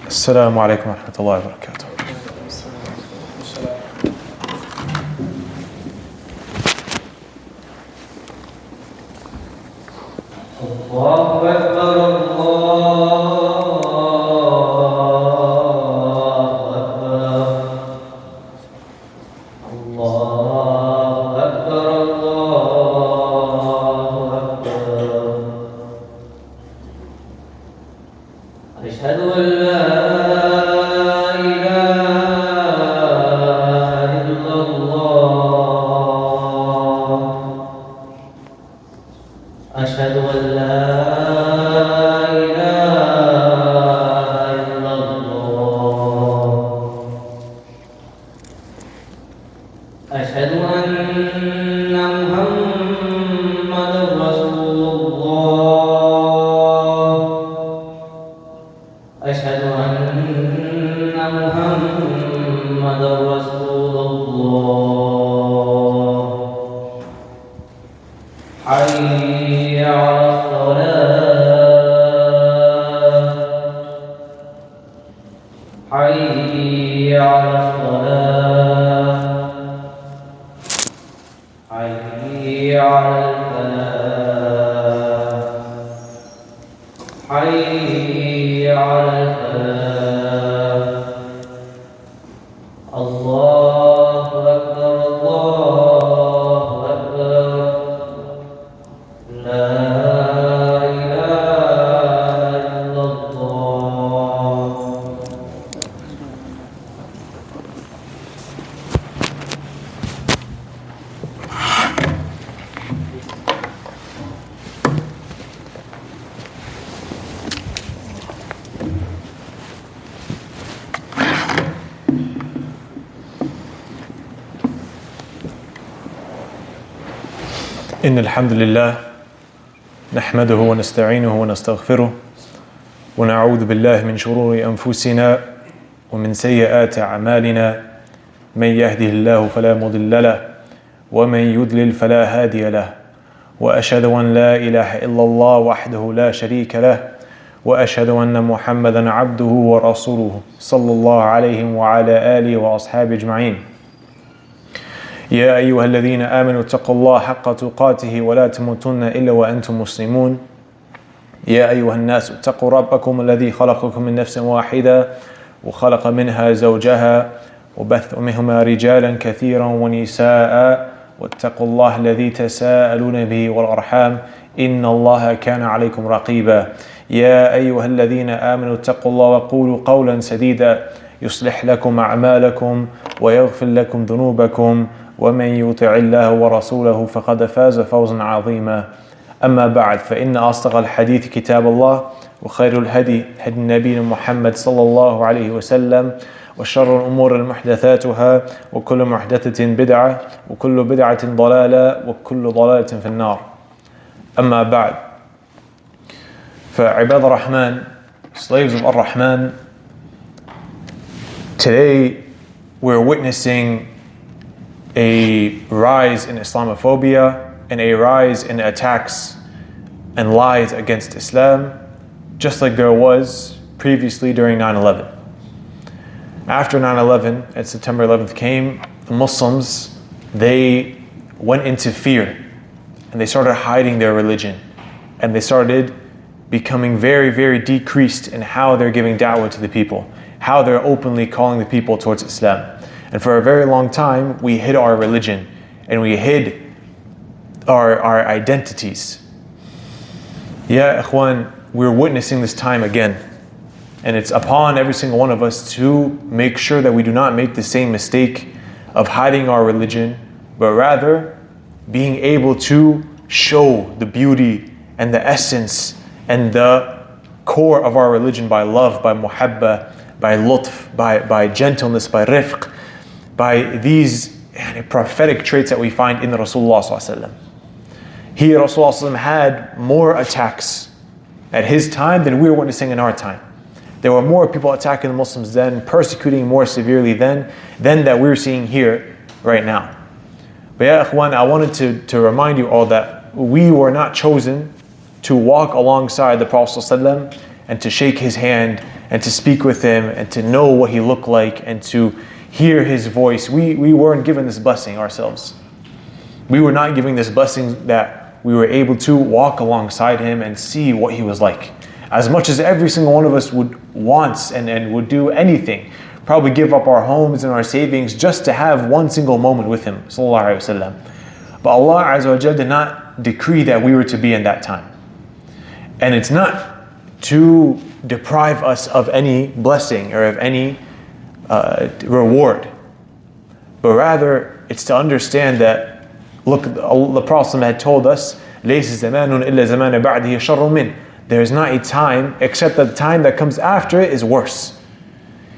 السلام عليكم ورحمة الله وبركاته. الله أكبر أشهد أن لا إله إلا الله أشهد أن لا إله إلا الله أشهد أن محمدا رسول الله أشهد أن محمدا رسول الله حي على الصلاة حي على الصلاة حي على الفلاح حي على الفلاح الله أكبر الله أكبر لا إله إلا الله. إن الحمد لله نحمده ونستعينه ونستغفره ونعوذ بالله من شرور أنفسنا ومن سيئات أعمالنا من يهده الله فلا مضل له ومن يضلل فلا هادي له وأشهد أن لا إله إلا الله وحده لا شريك له وأشهد أن محمدا عبده ورسوله صلى الله عليه وعلى آله وأصحابه أجمعين. يا أيها الذين آمنوا اتقوا الله حق تقاته ولا تموتن إلا وأنتم مسلمون. يا أيها الناس اتقوا ربكم الذي خلقكم من نفس واحدة وخلق منها زوجها وبث منهما رجالا كثيرا ونساء واتقوا الله الذي تساءلون به والأرحام إن الله كان عليكم رقيبا. يا أيها الذين آمنوا اتقوا الله وقولوا قولا سديدا يصلح لكم أعمالكم ويغفر لكم ذنوبكم ومن يطع الله ورسوله فقد فاز فوزا عظيما. أما بعد فإن أصدق الحديث كتاب الله وخير الهدي هدي النبي محمد صلى الله عليه وسلم وشر الأمور المحدثاتها وكل محدثة بدعة وكل بدعة ضلالة وكل ضلالة في النار. أما بعد فعباد الرحمن, slaves of Ar-Rahman, today we're witnessing a rise in Islamophobia and a rise in attacks and lies against Islam, just like there was previously during 9/11. After 9/11 and September 11th came, the Muslims, they went into fear and they started hiding their religion and they started becoming very, very decreased in how they're giving da'wah to the people, how they're openly calling the people towards Islam. And for a very long time, we hid our religion and we hid our identities. Yeah, Ikhwan, we're witnessing this time again. And it's upon every single one of us to make sure that we do not make the same mistake of hiding our religion, but rather being able to show the beauty and the essence and the core of our religion by love, by muhabba, by lutf, by gentleness, by rifq, by these prophetic traits that we find in Rasulullah sallallahu alaihi wasallam. He, Rasulullah sallallahu alaihi wasallam, had more attacks at his time than we are witnessing in our time. There were more people attacking the Muslims then, persecuting more severely then that we're seeing here right now. But yeah, Ikhwan, I wanted to remind you all that we were not chosen to walk alongside the Prophet ﷺ and to shake his hand and to speak with him and to know what he looked like and to hear his voice. We weren't given this blessing ourselves. We were not given this blessing that we were able to walk alongside him and see what he was like. As much as every single one of us would want and would do anything, probably give up our homes and our savings just to have one single moment with him, sallallahu alaihi wasallam. But Allah Azza wa Jal did not decree that we were to be in that time. And it's not to deprive us of any blessing or of any reward, but rather it's to understand that, look, the Prophet had told us, لَيْسَ زَمَانٌ إِلَّا زَمَانَ بَعْدِهِ شَرٌ مِّنْ. There is not a time except that the time that comes after it is worse.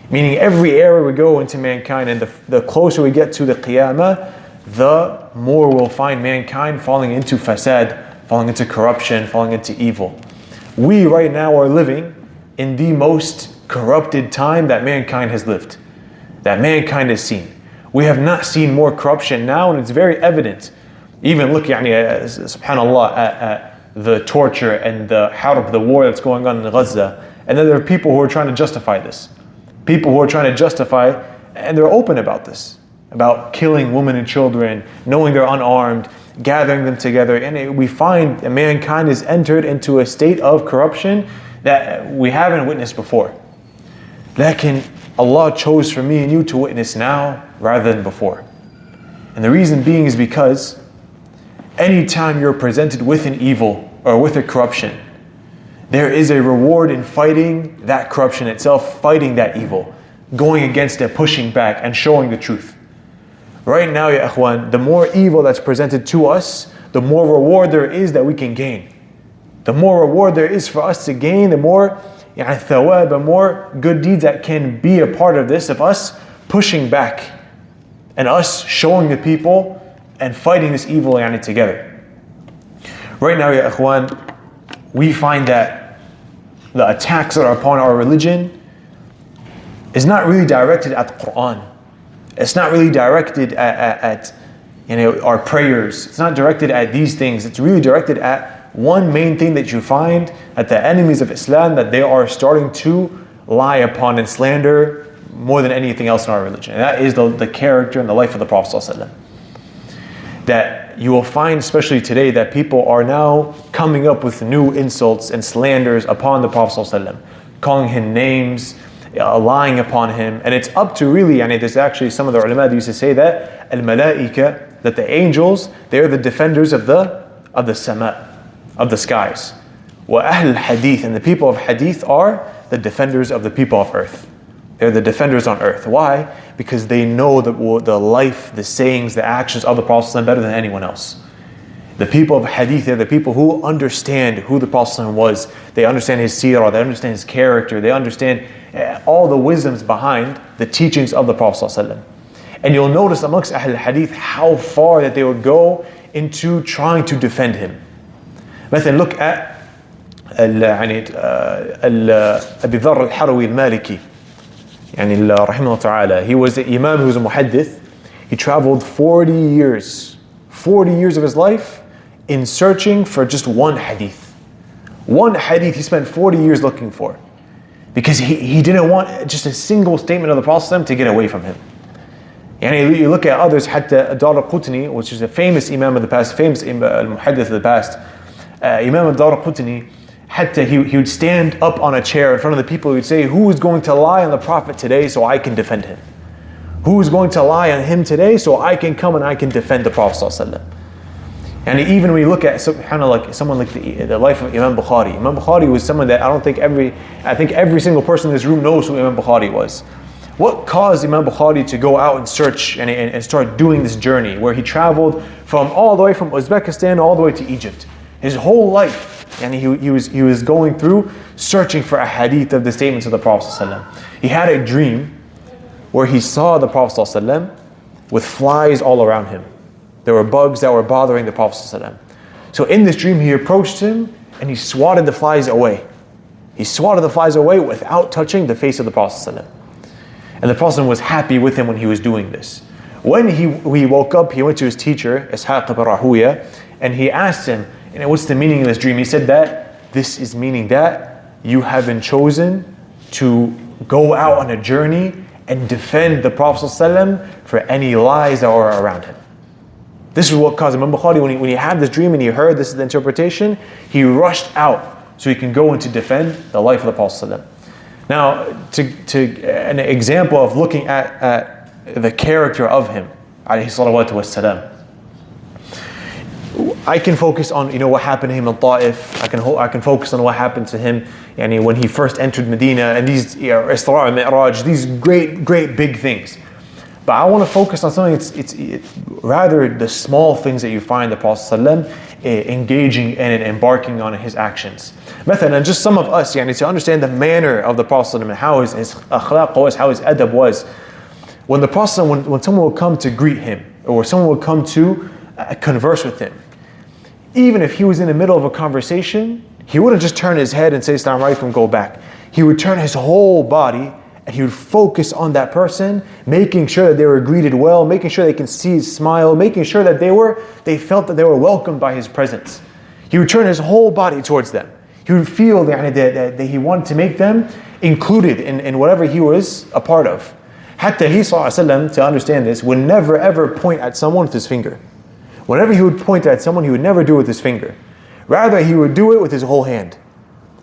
Meaning every era we go into mankind, and the closer we get to the Qiyamah, the more we'll find mankind falling into fasad, falling into corruption, falling into evil. We right now are living in the most corrupted time that mankind has lived, that mankind has seen. We have not seen more corruption now, and it's very evident. Even look, subhanAllah, at the torture and the harb, the war that's going on in Gaza. And then there are people who are trying to justify this. People who are trying to justify, and they're open about this, about killing women and children, knowing they're unarmed, gathering them together. And we find that mankind has entered into a state of corruption that we haven't witnessed before. Lakin Allah chose for me and you to witness now rather than before. And the reason being is because anytime you're presented with an evil or with a corruption, there is a reward in fighting that corruption itself, fighting that evil, going against it, pushing back and showing the truth. Right now, ya ikhwan, the more evil that's presented to us, the more reward there is that we can gain. The more reward there is for us to gain, the more thawab, the more good deeds that can be a part of this, of us pushing back and us showing the people and fighting this evil together. Right now, ya ikhwan, we find that the attacks that are upon our religion is not really directed at the Quran. It's not really directed at our prayers. It's not directed at these things. It's really directed at one main thing that you find, at the enemies of Islam, that they are starting to lie upon and slander more than anything else in our religion. And that is the character and the life of the Prophet ﷺ. That you will find, especially today, that people are now coming up with new insults and slanders upon the Prophet ﷺ, calling him names, lying upon him. And it's up to really, there's actually some of the ulama that used to say that al-malaika, that the angels, they're the defenders of the sama, of the skies. Wa ahl hadith, and the people of hadith are the defenders of the people of earth. They're the defenders on earth. Why? Because they know the life, the sayings, the actions of the Prophet ﷺ better than anyone else. The people of hadith, they're the people who understand who the Prophet ﷺ was. They understand his seerah, they understand his character, they understand all the wisdoms behind the teachings of the Prophet ﷺ. And you'll notice amongst Ahl Hadith how far that they would go into trying to defend him. مثلا look at Abi Dharr al-Harawi al-Maliki, rahimahullah ta'ala. He was an Imam, he was a muhaddith. He traveled 40 years of his life in searching for just one hadith. One hadith he spent 40 years looking for, because he didn't want just a single statement of the Prophet to get away from him. And you look at others, Hatta Ad-Daraqutni, which is a famous Imam of the past, famous muhaddith of the past, Imam Ad-Daraqutni, Hatta he would stand up on a chair in front of the people. He would say, who is going to lie on the Prophet today so I can defend him? Who is going to lie on him today so I can come and I can defend the Prophet ﷺ? And even when you look at someone like the life of Imam Bukhari. Imam Bukhari was someone that I think every single person in this room knows who Imam Bukhari was. What caused Imam Bukhari to go out and search and start doing this journey where he traveled all the way from Uzbekistan all the way to Egypt? His whole life, and he was going through searching for a hadith of the statements of the Prophet ﷺ. He had a dream where he saw the Prophet ﷺ with flies all around him. There were bugs that were bothering the Prophet ﷺ. So in this dream he approached him and he swatted the flies away. He swatted the flies away without touching the face of the Prophet ﷺ. And the Prophet was happy with him when he was doing this. When he woke up, he went to his teacher, Ishaq ibn Rahuya, and he asked him, what's the meaning of this dream? He said that this is meaning that you have been chosen to go out on a journey and defend the Prophet ﷺ for any lies that were around him. This is what caused Imam Bukhari, when he had this dream and he heard this is the interpretation, he rushed out so he can go in to defend the life of the Prophet ﷺ. Now, to an example of looking at the character of him, alayhi salawatu wassalam, I can focus on what happened to him in Ta'if. I can focus on what happened to him when he first entered Medina, and these Isra and Mi'raj, these great big things. But I want to focus on something. It's rather the small things that you find the Prophet ﷺ engaging in and embarking on his actions. And just some of us, to understand the manner of the Prophet ﷺ and how his akhlaq was, how his adab was. When the Prophet ﷺ, when someone would come to greet him, or someone would come to converse with him, even if he was in the middle of a conversation, he wouldn't just turn his head and say Assalamu alaikum and go back. He would turn his whole body and he would focus on that person, making sure that they were greeted well, making sure they can see his smile, making sure that they felt that they were welcomed by his presence. He would turn his whole body towards them. He would feel that he wanted to make them included in whatever he was a part of. Hatta he ﷺ, to understand this, would never ever point at someone with his finger. Whenever he would point at someone, he would never do it with his finger. Rather, he would do it with his whole hand.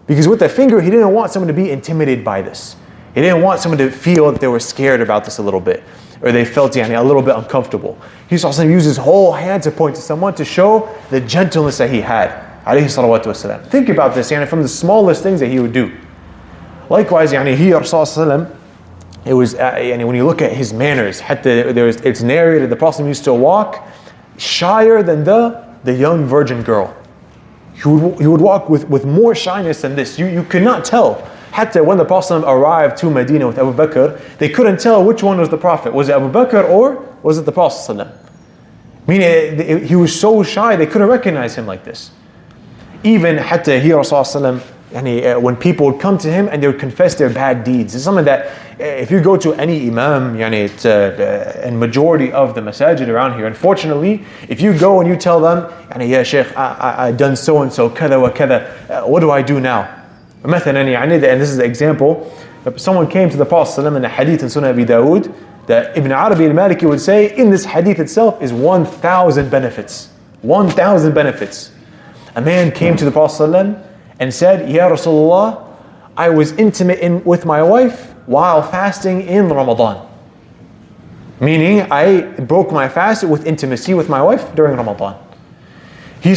Because with the finger, he didn't want someone to be intimidated by this. He didn't want someone to feel that they were scared about this a little bit, or they felt a little bit uncomfortable. He saw someone use his whole hand to point to someone to show the gentleness that he had. Alayhi salawatu wasalam. Think about this, from the smallest things that he would do. Likewise, he, Rasulullah, it was, when you look at his manners, it's narrated the Prophet used to walk shyer than the young virgin girl. He would walk with more shyness than this. You could not tell. Hatta when the Prophet arrived to Medina with Abu Bakr, they couldn't tell which one was the Prophet. Was it Abu Bakr or was it the Prophet? Meaning he was so shy they couldn't recognize him like this. Even hatta he Rasulullah, when people would come to him and they would confess their bad deeds. It's something that if you go to any Imam, and majority of the masajid around here, unfortunately, if you go and you tell them, Ya Shaykh, I done so and so, kada wa kada, what do I do now? And this is an example. Someone came to the Prophet ﷺ in a hadith in Sunan Abi Dawood that Ibn Arabi al-Maliki would say, in this hadith itself is 1,000 benefits. 1,000 benefits. A man came to the Prophet ﷺ and said, Ya Rasulullah, I was intimate with my wife while fasting in Ramadan. Meaning, I broke my fast with intimacy with my wife during Ramadan. He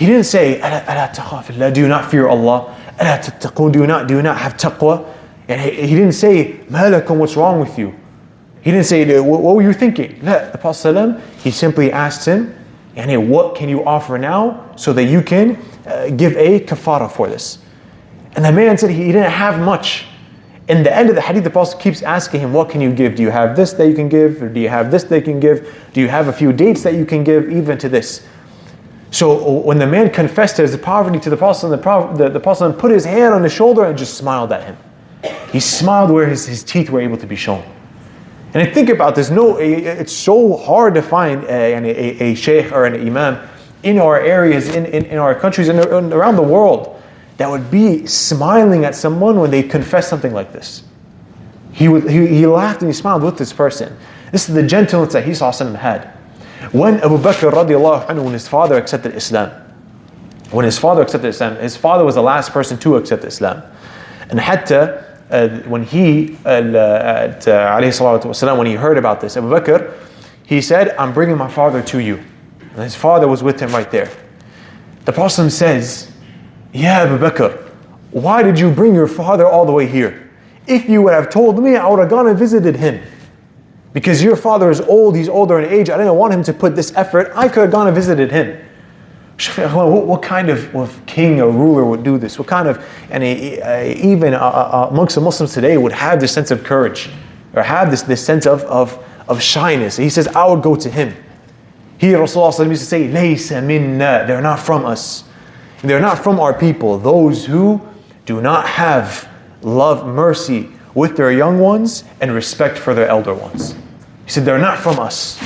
didn't say, أَلَا تَخَافِ اللَّهِ, do you not fear Allah? أَلَا تَتَّقُونَ, do you not have taqwa? And he didn't say, مَا لَكُمْ, what's wrong with you? He didn't say, what were you thinking? The Prophet he simply asked him, what can you offer now so that you can give a kafara for this? And the man said he didn't have much. In the end of the hadith, the Prophet keeps asking him, what can you give? Do you have this that you can give? Or do you have this that you can give? Do you have a few dates that you can give, even to this? So when the man confessed his poverty to the Prophet, the Prophet put his hand on his shoulder and just smiled at him. He smiled where his teeth were able to be shown. And I think about this, it's so hard to find a Shaikh or an Imam in our areas, in our countries, and around the world, that would be smiling at someone when they confess something like this. He laughed and he smiled with this person. This is the gentleness that he had. When Abu Bakr radiallahu anhu, when his father accepted Islam, his father was the last person to accept Islam. And hatta when he alayhi salatu wasalam, when he heard about this, Abu Bakr, he said, I'm bringing my father to you. And his father was with him right there. The Prophet says, Ya Abu Bakr, why did you bring your father all the way here? If you would have told me, I would have gone and visited him. Because your father is old, he's older in age, I didn't want him to put this effort, I could have gone and visited him. What kind of king or ruler would do this? What kind of, even amongst the Muslims today would have this sense of courage, or have this sense of shyness? He says, I would go to him. He, Rasulullah used to say, Laysa minna, they're not from us. They're not from our people. Those who do not have love, mercy with their young ones and respect for their elder ones. He said, they're not from us.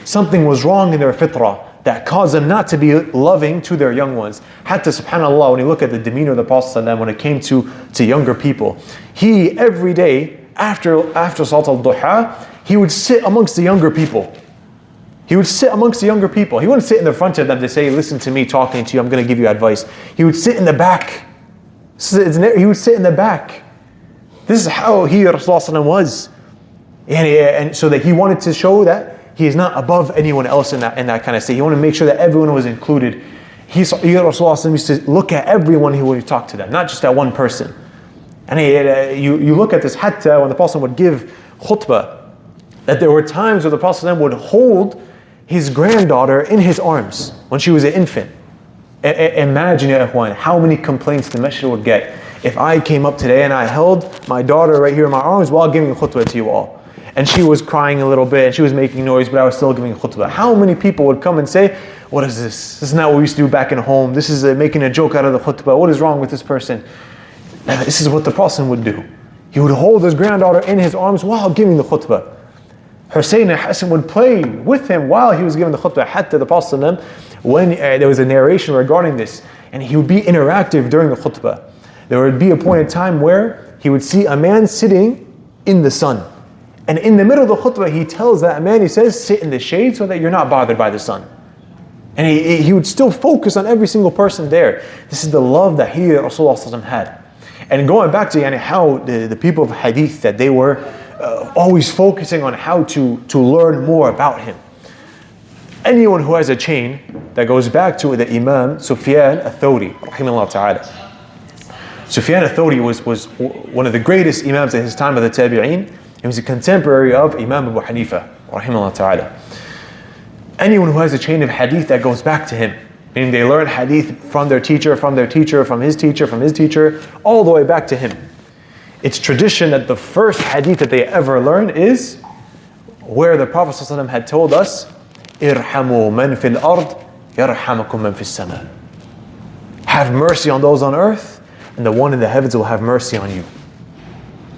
Something was wrong in their fitrah. that caused them not to be loving to their young ones. Hatta subhanAllah, when you look at the demeanor of the Prophet ﷺ when it came to younger people, he every day after Salat al-Duha, he would sit amongst the younger people. He would sit amongst the younger people. He wouldn't sit in the front of them to say, listen to me talking to you, I'm going to give you advice. He would sit in the back. He would sit in the back. This is how Rasulullah was. And so that he wanted to show that he is not above anyone else in that kind of state. He wanted to make sure that everyone was included. Rasulullah used to look at everyone he would talk to them, not just that one person. And you look at this hatta when the Prophet would give khutbah, that there were times where the Prophet would hold his granddaughter in his arms when she was an infant. Imagine, ya ikhwan, how many complaints the masjid would get if I came up today and I held my daughter right here in my arms while giving a khutbah to you all. And she was crying a little bit and she was making noise, but I was still giving a khutbah. How many people would come and say, what is this? This is not what we used to do back in home. This is making a joke out of the khutbah. What is wrong with this person? And this is what the Prophet would do. He would hold his granddaughter in his arms while giving the khutbah. Hussein and Hassan would play with him while he was giving the khutbah. Hatta the Prophet, when there was a narration regarding this, and he would be interactive during the khutbah. There would be a point in time where he would see a man sitting in the sun. And in the middle of the khutbah, he tells that man, he says, sit in the shade so that you're not bothered by the sun. And he would still focus on every single person there. This is the love that Rasulullah had. And going back to how the people of hadith, that they were always focusing on how to learn more about him. Anyone who has a chain that goes back to the Imam Sufyan al-Thawri, rahimahullah ta'ala. Sufyan al-Thawri was one of the greatest Imams at his time of the Tabi'een. He was a contemporary of Imam Abu Hanifa, rahimahullah ta'ala. Anyone who has a chain of hadith that goes back to him, meaning they learn hadith from their teacher, from their teacher, from his teacher, from his teacher, all the way back to him. It's tradition that the first hadith that they ever learn is where the Prophet ﷺ had told us, "Irhamu man fil ard, yarhamukum man fis sama." Have mercy on those on earth, and the one in the heavens will have mercy on you.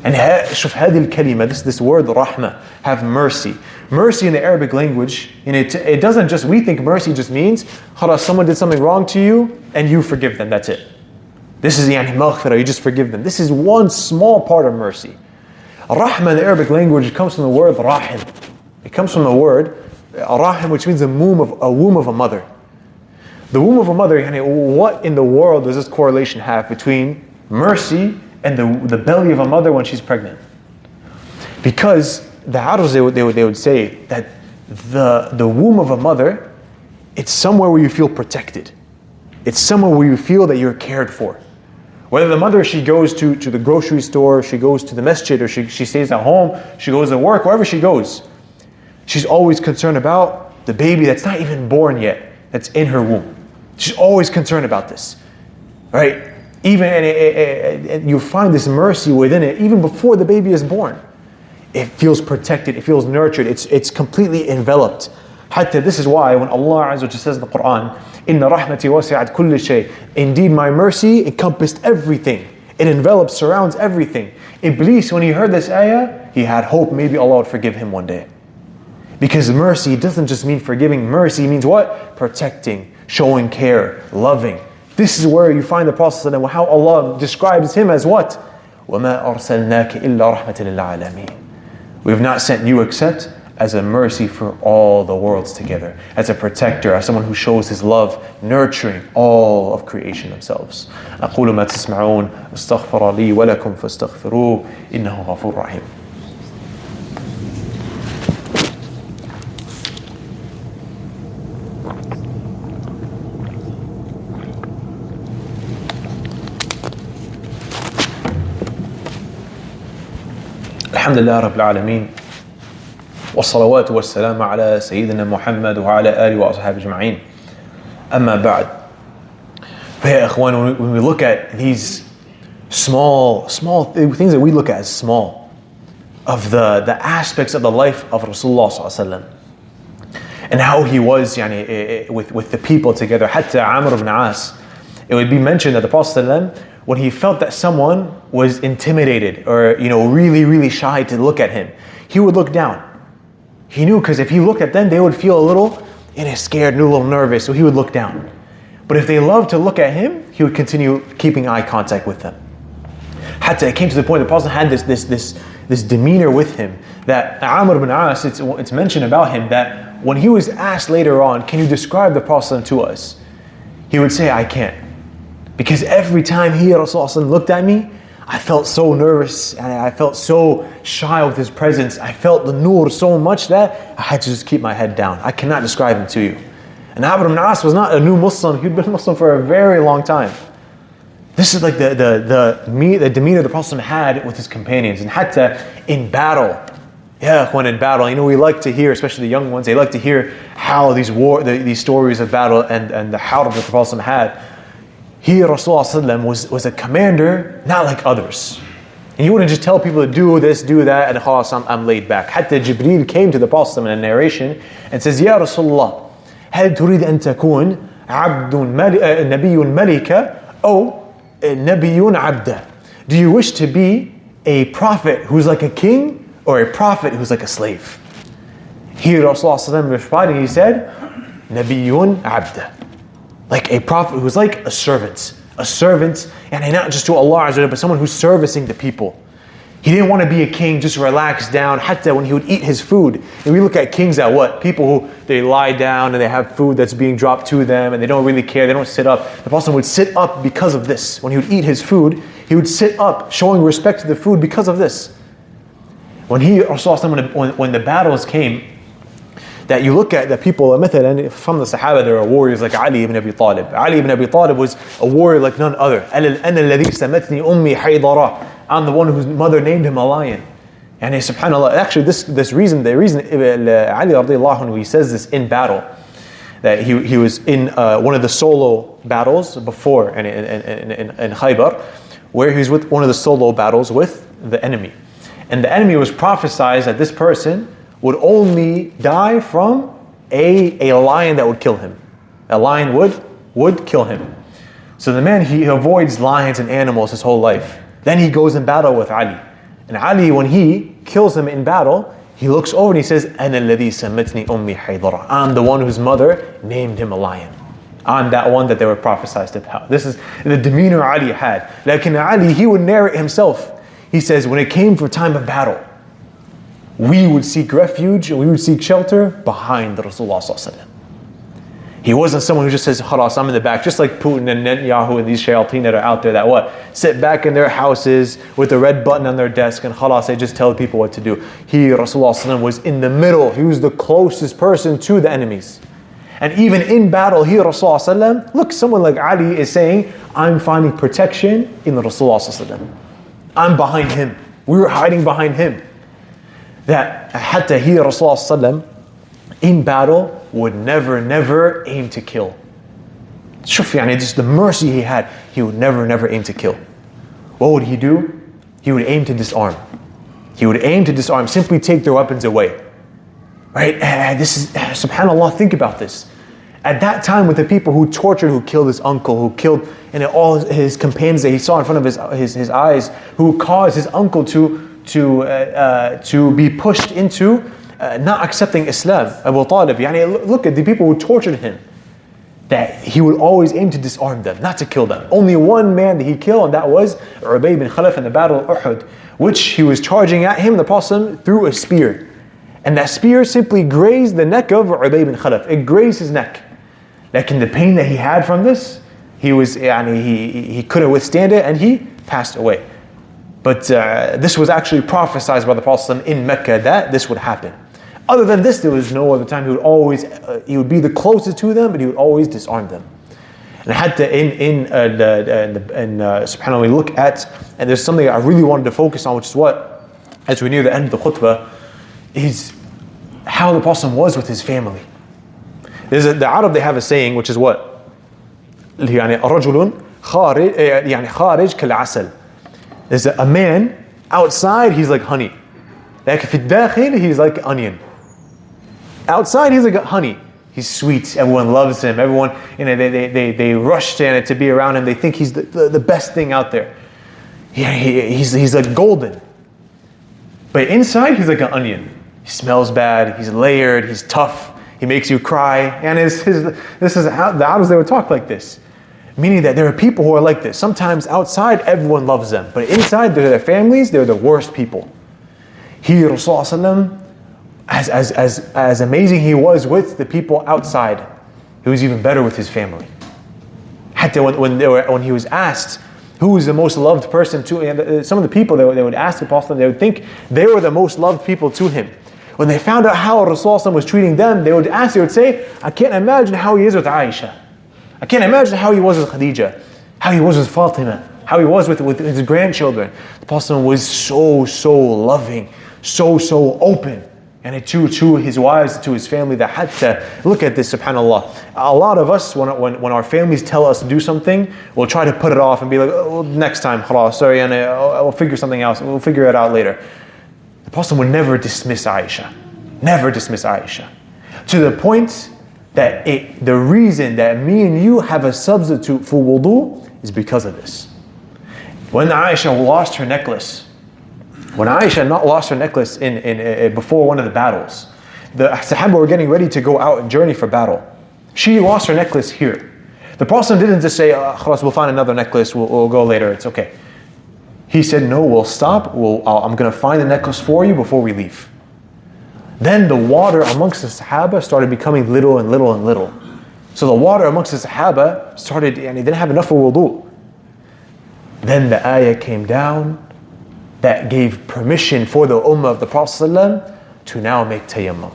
And shuf hadil kalima, this word rahmah, have mercy. Mercy in the Arabic language, and it doesn't just, we think mercy just means, khalas, someone did something wrong to you, and you forgive them, that's it. This is maghfirah, you just forgive them. This is one small part of mercy. Rahmah in the Arabic language comes from the word rahim. It comes from the word rahim, which means a womb of a mother. The womb of a mother, what in the world does this correlation have between mercy and the belly of a mother when she's pregnant? Because the Arabs, they would say that the womb of a mother, it's somewhere where you feel protected. It's somewhere where you feel that you're cared for. Whether the mother, she goes to the grocery store, she goes to the masjid, or she stays at home, she goes to work, wherever she goes, she's always concerned about the baby that's not even born yet, that's in her womb. She's always concerned about this, right? Even and you find this mercy within it, even before the baby is born. It feels protected, it feels nurtured, it's completely enveloped. Hatta, this is why when Allah Azza wa Jalla says in the Quran, Inna rahmati wasi'at kulli shay. Indeed, my mercy encompassed everything. It envelops, surrounds everything. Iblis, when he heard this ayah, he had hope maybe Allah would forgive him one day. Because mercy doesn't just mean forgiving. Mercy means what? Protecting, showing care, loving. This is where you find the Prophet and how Allah describes him as what? وَمَا أَرْسَلْنَاكَ إِلَّا رَحْمَةً لِلْعَالَمِينَ. We have not sent you except as a mercy for all the worlds together, as a protector, as someone who shows his love, nurturing all of creation themselves. أقول ما تسمعون استغفر لي ولكم فاستغفروه إنه غفور رحيم. الحمد لله رب العالمين والصلوات والسلام على سيدنا محمد وعلى آله وأصحابه أجمعين. أما بعد. فيا إخوان, when we look at these small things that we look at as small, of the aspects of the life of Rasulullah sallallahu alaihi wasallam, and how he was with the people together, hatta Amr ibn As, it would be mentioned that the Prophet sallallahu alaihi wasallam, when he felt that someone was intimidated or really, really shy to look at him, he would look down. He knew, because if he looked at them, they would feel a little and he's scared and a little nervous, so he would look down. But if they loved to look at him, he would continue keeping eye contact with them. Hatta it came to the point the Prophet had this demeanor with him that Amr ibn As, it's mentioned about him that when he was asked later on, can you describe the Prophet to us? He would say, I can't. Because every time Rasulullah looked at me, I felt so nervous and I felt so shy with his presence. I felt the nur so much that I had to just keep my head down. I cannot describe him to you. And Amr ibn As was not a new Muslim. He'd been Muslim for a very long time. This is like the demeanor the Prophet had with his companions. And hatta in battle, when in battle, we like to hear, especially the young ones, they like to hear how these stories of battle and the harb that the Prophet had. He, Rasulullah was a commander, not like others. And he wouldn't just tell people to do this, do that, and khalas, I'm laid back. Hatta Jibreel came to the Prophet in a narration and says, Ya Rasulullah, هل تريد أن تكون نبي ملكا أو نبي عبدا? Do you wish to be a prophet who's like a king or a prophet who's like a slave? He, Rasulullah replied and he said, نبي عبدا. Like a prophet who's like a servant, and not just to Allah Azza wa Jalla, but someone who's servicing the people. He didn't want to be a king, just relax down. Hatta when he would eat his food, and we look at kings at what? People who, they lie down and they have food that's being dropped to them and they don't really care, they don't sit up. The Prophet would sit up because of this. When he would eat his food, he would sit up, showing respect to the food because of this. When the battles came, that you look at the people, مثلا from the Sahaba, there are warriors like Ali ibn Abi Talib. Ali ibn Abi Talib was a warrior like none other. أَنَا الَّذِي سَمَتْنِي أُمِّي حَيْضَرًا. I'm the one whose mother named him a lion. And subhanAllah, actually the reason Ali radiallahu anhu, he says this in battle, that he was in one of the solo battles before in Khaybar, where he was with one of the solo battles with the enemy. And the enemy was prophesied that this person would only die from a lion that would kill him. A lion would kill him. So the man, he avoids lions and animals his whole life. Then he goes in battle with Ali. And Ali, when he kills him in battle, he looks over and he says, أَنَا الَّذِي سَمَّتْنِي أُمِّي حَيْضَرًا. I'm the one whose mother named him a lion. I'm that one that they were prophesied about. This is the demeanor Ali had. Like in Ali, he would narrate himself. He says, when it came for time of battle, we would seek refuge and we would seek shelter behind the Rasulullah. He wasn't someone who just says, khalas, I'm in the back, just like Putin and Netanyahu and these shayateen that are out there that sit back in their houses with a red button on their desk and khalas, they just tell people what to do. He, Rasulullah was in the middle. He was the closest person to the enemies. And even in battle, he, Rasulullah, look, someone like Ali is saying, I'm finding protection in the Rasulullah. I'm behind him. We were hiding behind him. That hatta he, Rasulullah in battle would never aim to kill. Shuf, just the mercy he had, he would never aim to kill. What would he do? He would aim to disarm. He would aim to disarm, simply take their weapons away. Right? This is, subhanAllah, think about this. At that time with the people who tortured, who killed his uncle, who killed all his companions that he saw in front of his eyes, who caused his uncle to be pushed into not accepting Islam, Abu Talib. Look at the people who tortured him. That he would always aim to disarm them, not to kill them. Only one man that he killed, and that was Ubay bin Khalaf in the Battle of Uhud, which he was charging at him, the Prophet, threw a spear. And that spear simply grazed the neck of Ubay bin Khalaf. It grazed his neck. Like in the pain that he had from this, he couldn't withstand it and he passed away. But this was actually prophesied by the Prophet in Mecca that this would happen. Other than this, there was no other time. He would be the closest to them, but he would always disarm them. And hatta subhanAllah, we look at, and there's something I really wanted to focus on, which is what, as we near the end of the khutbah, is how the Prophet was with his family. The Arab, they have a saying, which is what? رجل خارج كالعسل. There's a man outside, he's like honey. Like في الداخل, he's like onion. Outside, he's like honey. He's sweet. Everyone loves him. Everyone, they rush to be around him. They think he's the best thing out there. He's like golden. But inside, he's like an onion. He smells bad. He's layered. He's tough. He makes you cry. And this is how the Arabs, they would talk like this. Meaning that there are people who are like this. Sometimes outside, everyone loves them. But inside, they're their families, they're the worst people. He, Rasulullah, as amazing he was with the people outside, he was even better with his family. When he was asked who was the most loved person to him, some of the people, they would ask the Prophet, they would think they were the most loved people to him. When they found out how Rasulullah was treating them, they would say, I can't imagine how he is with Aisha. I can't imagine how he was with Khadija, how he was with Fatima, how he was with his grandchildren. The Prophet was so loving, so open. And to his wives, to his family, that hatta, look at this, subhanAllah. A lot of us, when our families tell us to do something, we'll try to put it off and be like, oh, next time, khalas, sorry, and we'll figure something else, we'll figure it out later. The Prophet would never dismiss Aisha. Never dismiss Aisha. To the point that the reason that me and you have a substitute for wudu is because of this. When Aisha lost her necklace, lost her necklace before one of the battles, the Sahaba were getting ready to go out and journey for battle. She lost her necklace here. The Prophet didn't just say, khalas, we'll find another necklace, we'll go later, it's okay. He said, no, we'll stop, I'm going to find the necklace for you before we leave. Then the water amongst the Sahaba started becoming little and little and little. So the water amongst the Sahaba started, and they didn't have enough for wudu. Then the ayah came down that gave permission for the ummah of the Prophet ﷺ to now make tayammum.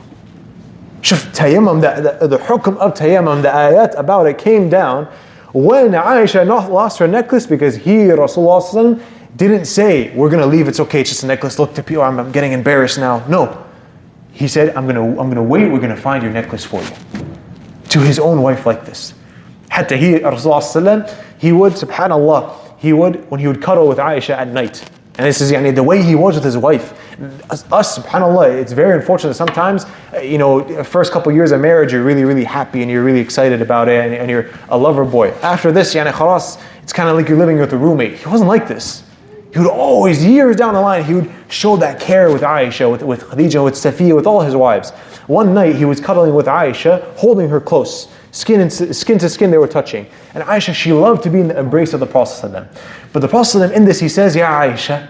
Shuf, tayammum, the hukm of tayammum, the ayat about it came down when Aisha lost her necklace, because Rasulullah ﷺ didn't say, we're going to leave, it's okay, it's just a necklace, look to people, I'm getting embarrassed now. No. He said, I'm going to wait, we're going to find your necklace for you. To his own wife like this. Hatta Rasulullah ﷺ, he would, subhanAllah, when he would cuddle with Aisha at night. And this is the way he was with his wife. Us, subhanAllah, it's very unfortunate. Sometimes, first couple years of marriage, you're really happy and you're really excited about it and you're a lover boy. After this, khalas, it's kind of like you're living with a roommate. He wasn't like this. He would always, years down the line, he would show that care with Aisha, with Khadija, with Safiya, with all his wives. One night, he was cuddling with Aisha, holding her close. Skin to skin, they were touching. And Aisha, she loved to be in the embrace of the Prophet ﷺ. But the Prophet ﷺ, in this, he says, Ya Aisha,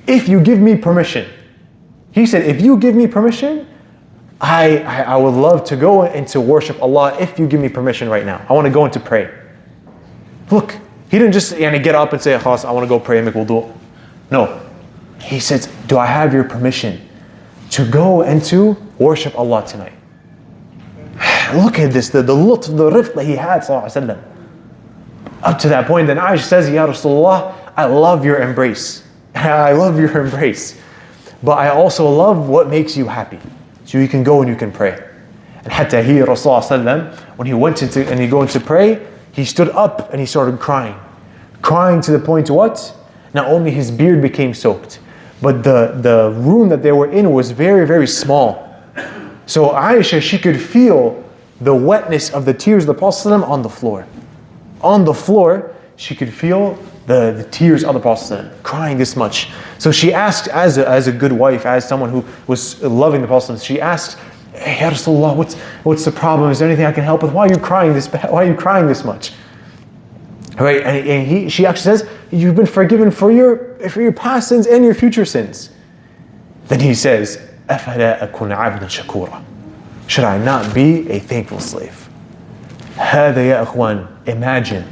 if you give me permission, he said, if you give me permission, I would love to go into worship Allah if you give me permission right now. I want to go into pray. Look, he didn't just get up and say, Khas, I want to go pray and make wudu. No. He says, do I have your permission to go and to worship Allah tonight? Look at this, the lutf, the rifq that he had, sallallahu alaihi wasallam. Up to that point, then Aisha says, Ya Rasulullah, I love your embrace. I love your embrace. But I also love what makes you happy. So you can go and you can pray. And hatta he, Rasulullah sallallahu, when he went into and he go into pray, he stood up and he started crying. Crying to the point what? Not only his beard became soaked, but the room that they were in was very small. So Aisha, she could feel the wetness of the tears of the Prophet ﷺ on the floor. On the floor, she could feel the tears of the Prophet ﷺ, crying this much. So she asked, as a good wife, as someone who was loving the Prophet ﷺ, she asked, hey, Ya Rasulullah, what's the problem? Is there anything I can help with? Why are you crying this much? Right? And she actually says, you've been forgiven for your past sins and your future sins. Then he says, أَفَلَا أَكُنْ عَبْدًا شَكُورًا. Should I not be a thankful slave? هذا يا أخوان, imagine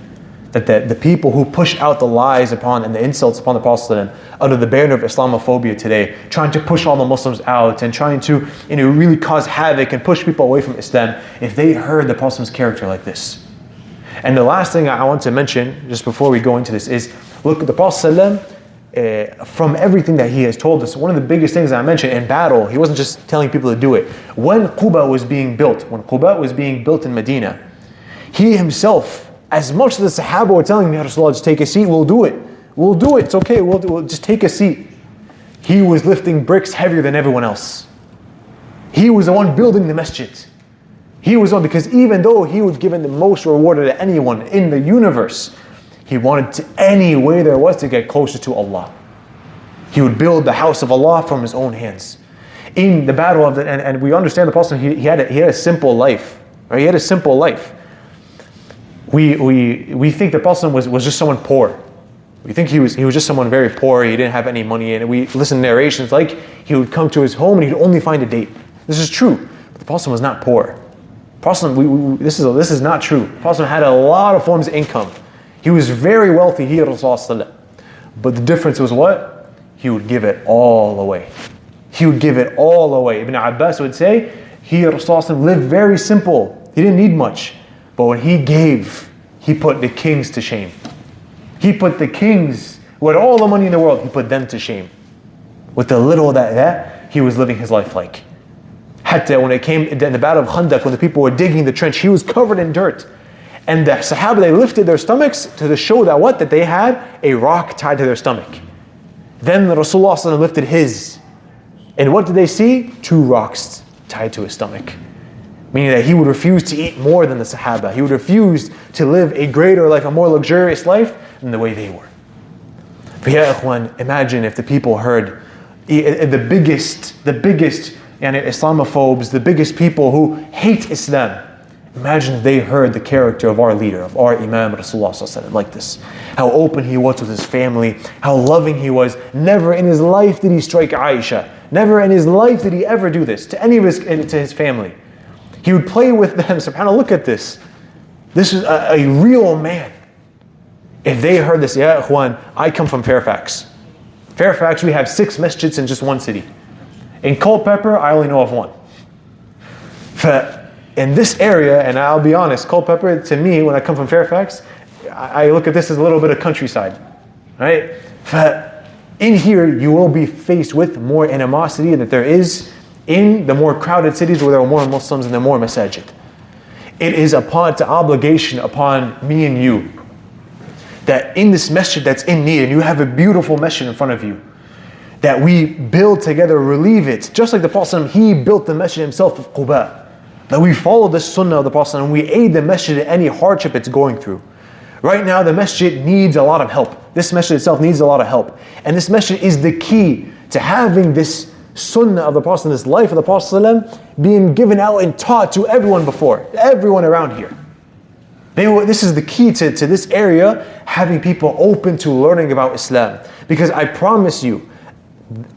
that the people who push out the lies upon and the insults upon the Prophet under the banner of Islamophobia today, trying to push all the Muslims out and trying to really cause havoc and push people away from Islam, if they heard the Prophet's character like this. And the last thing I want to mention, just before we go into this, is look, the Prophet from everything that he has told us, one of the biggest things that I mentioned in battle, he wasn't just telling people to do it. When Quba was being built in Medina, he himself, as much as the Sahaba were telling me, Ya Rasulullah, just take a seat, we'll do it, it's okay, we'll just take a seat. He was lifting bricks heavier than everyone else. He was the one building the masjid. He was one, because even though he was given the most reward to anyone in the universe, he wanted to, any way there was, to get closer to Allah. He would build the house of Allah from his own hands. In the battle of and we understand the Prophet, he had a simple life. Right? He had a simple life. We think the Prophet was just someone poor. We think he was just someone very poor. He didn't have any money, and we listen to narrations like he would come to his home and he'd only find a date. This is true, but the Prophet was not poor. Prophet, this is not true. The Prophet had a lot of forms of income. He was very wealthy. He Rasulullah, but the difference was what? He would give it all away. He would give it all away. Ibn Abbas would say he Rasulullah lived very simple. He didn't need much, but when he gave, he put the kings to shame. He put the kings who had all the money in the world, he put them to shame. With the little that he was living his life like. Hatta when it came in the battle of Khandaq, when the people were digging the trench, he was covered in dirt. And the Sahaba, they lifted their stomachs to show that what? That they had a rock tied to their stomach. Then Rasulullah lifted his. And what did they see? 2 rocks tied to his stomach. Meaning that he would refuse to eat more than the Sahaba. He would refuse to live a greater life, a more luxurious life than the way they were. But ya ikhwan, imagine if the people heard the biggest Islamophobes, the biggest people who hate Islam. Imagine if they heard the character of our leader, of our Imam Rasulullah like this. How open he was with his family, how loving he was. Never in his life did he strike Aisha. Never in his life did he ever do this to any of his family. He would play with them. SubhanAllah, look at this. This is a real man. If they heard this, ya ikhwan, I come from Fairfax. Fairfax, we have 6 masjids in just one city. In Culpeper, I only know of 1. In this area, and I'll be honest, Culpeper, to me, when I come from Fairfax, I look at this as a little bit of countryside. Right? In here, you will be faced with more animosity that there is in the more crowded cities where there are more Muslims and there are more masajid. It is an obligation upon me and you that in this masjid that's in need, and you have a beautiful masjid in front of you, that we build together, relieve it. Just like the Prophet, he built the masjid himself of Quba. That we follow the sunnah of the Prophet and we aid the masjid in any hardship it's going through. Right now the masjid needs a lot of help. This masjid itself needs a lot of help. And this masjid is the key to having this sunnah of the Prophet, this life of the Prophet being given out and taught to everyone before, everyone around here. This is the key to this area, having people open to learning about Islam. Because I promise you,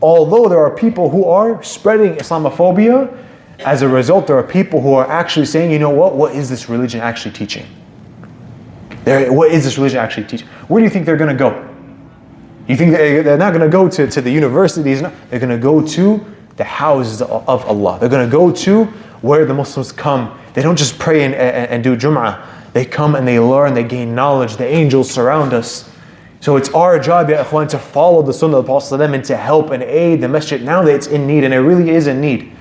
although there are people who are spreading Islamophobia, as a result there are people who are actually saying, you know what is this religion actually teaching? What is this religion actually teaching? Where do you think they're going to go? You think they're not going to go to the universities? No, they're going to go to the houses of Allah. They're going to go to where the Muslims come. They don't just pray and do Jum'ah. They come and they learn, they gain knowledge. The angels surround us. So it's our job, ya ikhwan, to follow the sunnah of the Prophet and to help and aid the masjid now that it's in need, and it really is in need,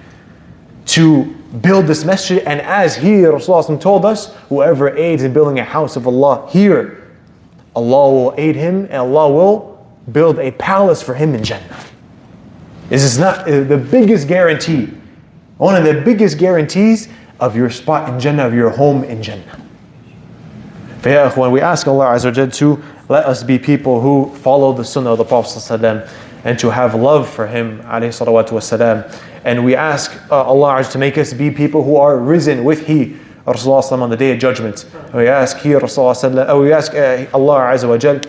to build this masjid. And as he, Rasulullah told us, whoever aids in building a house of Allah here, Allah will aid him and Allah will build a palace for him in Jannah. This is not the biggest guarantee, one of the biggest guarantees of your spot in Jannah, of your home in Jannah. Ya ikhwan, we ask Allah Azza wa Jal to let us be people who follow the sunnah of the Prophet ﷺ and to have love for him alayhi salawatu wasalam. And we ask Allah Azza to make us be people who are risen with he, Rasulullah on the day of judgment. And we ask he, Rasulullah, we ask Allah Azza wa Jal,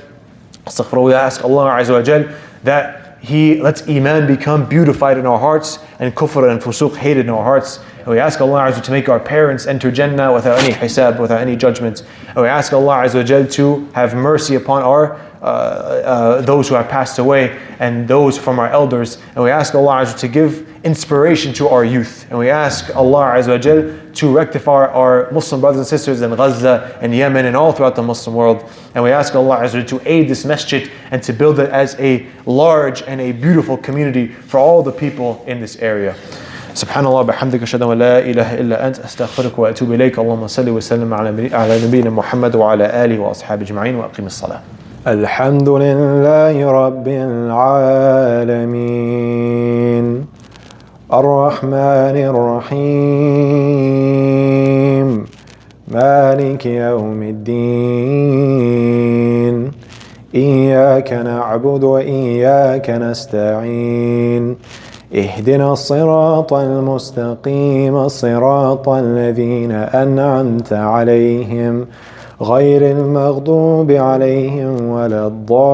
we ask Allah Azza wa Jal that He lets Iman become beautified in our hearts and kufr and fusuq hated in our hearts. And we ask Allah Azza to make our parents enter Jannah without any hisab, without any judgment. And we ask Allah Azza to have mercy upon our those who have passed away and those from our elders. And we ask Allah Azza to give inspiration to our youth. And we ask Allah Azza to rectify our Muslim brothers and sisters in Gaza and Yemen and all throughout the Muslim world. And we ask Allah Azza to aid this masjid and to build it as a large and a beautiful community for all the people in this area. سبحان الله بحمدك أشهد أن لا إله إلا أنت أستغفرك وأتوب إليك اللهم صل وسلم على نبينا محمد وعلى آله وأصحابه أجمعين وأقم الصلاة. الحمد لله رب العالمين الرحمن الرحيم مالك يوم الدين إياك نعبد وإياك نستعين اهدنا الصراط المستقيم صراط الذين أنعمت عليهم غير المغضوب عليهم ولا الضالين.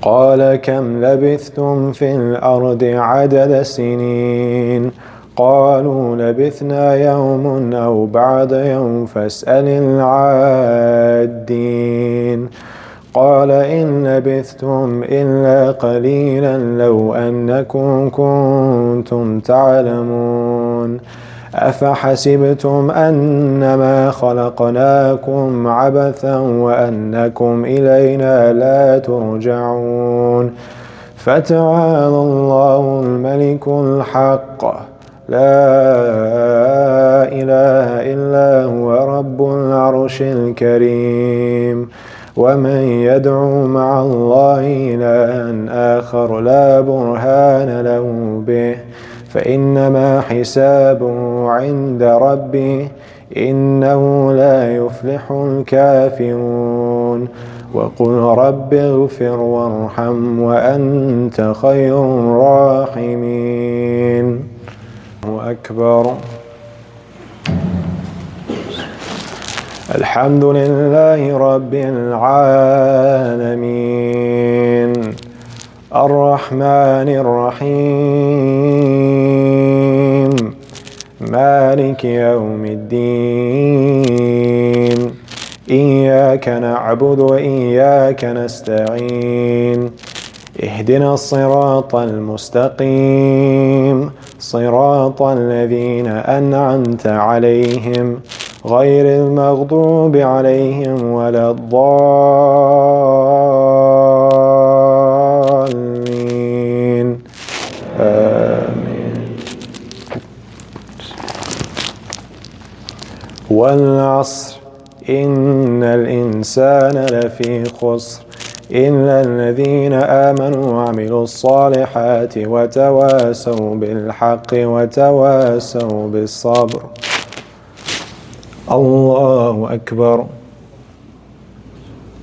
قال كم لبثتم في الأرض عدد سنين؟ قالوا لبثنا يوم أو بعض يوم فاسأل العادين. قال إن لبثتم إلا قليلا لو أنكم كنتم تعلمون. أفحسبتم أنما خلقناكم عبثا وأنكم إلينا لا ترجعون. فتعالى الله الملك الحق لا إله إلا هو رب العرش الكريم. ومن يدعو مع الله إلها آخر لا برهان له به فإنما حسابه عند ربه إنه لا يفلح الكافرون. وقل رب اغفر وارحم وأنت خير الراحمين. الله أكبر. الحمد لله رب العالمين الرحمن الرحيم مالك يوم الدين. إياك نعبد وإياك نستعين. اهدنا الصراط المستقيم صراط الذين أنعمت عليهم غير المغضوب عليهم ولا الضالين. آمين. والعصر إن الإنسان لفي خسر إلا الذين آمنوا وعملوا الصالحات وتواسوا بالحق وتواسوا بالصبر. الله أكبر.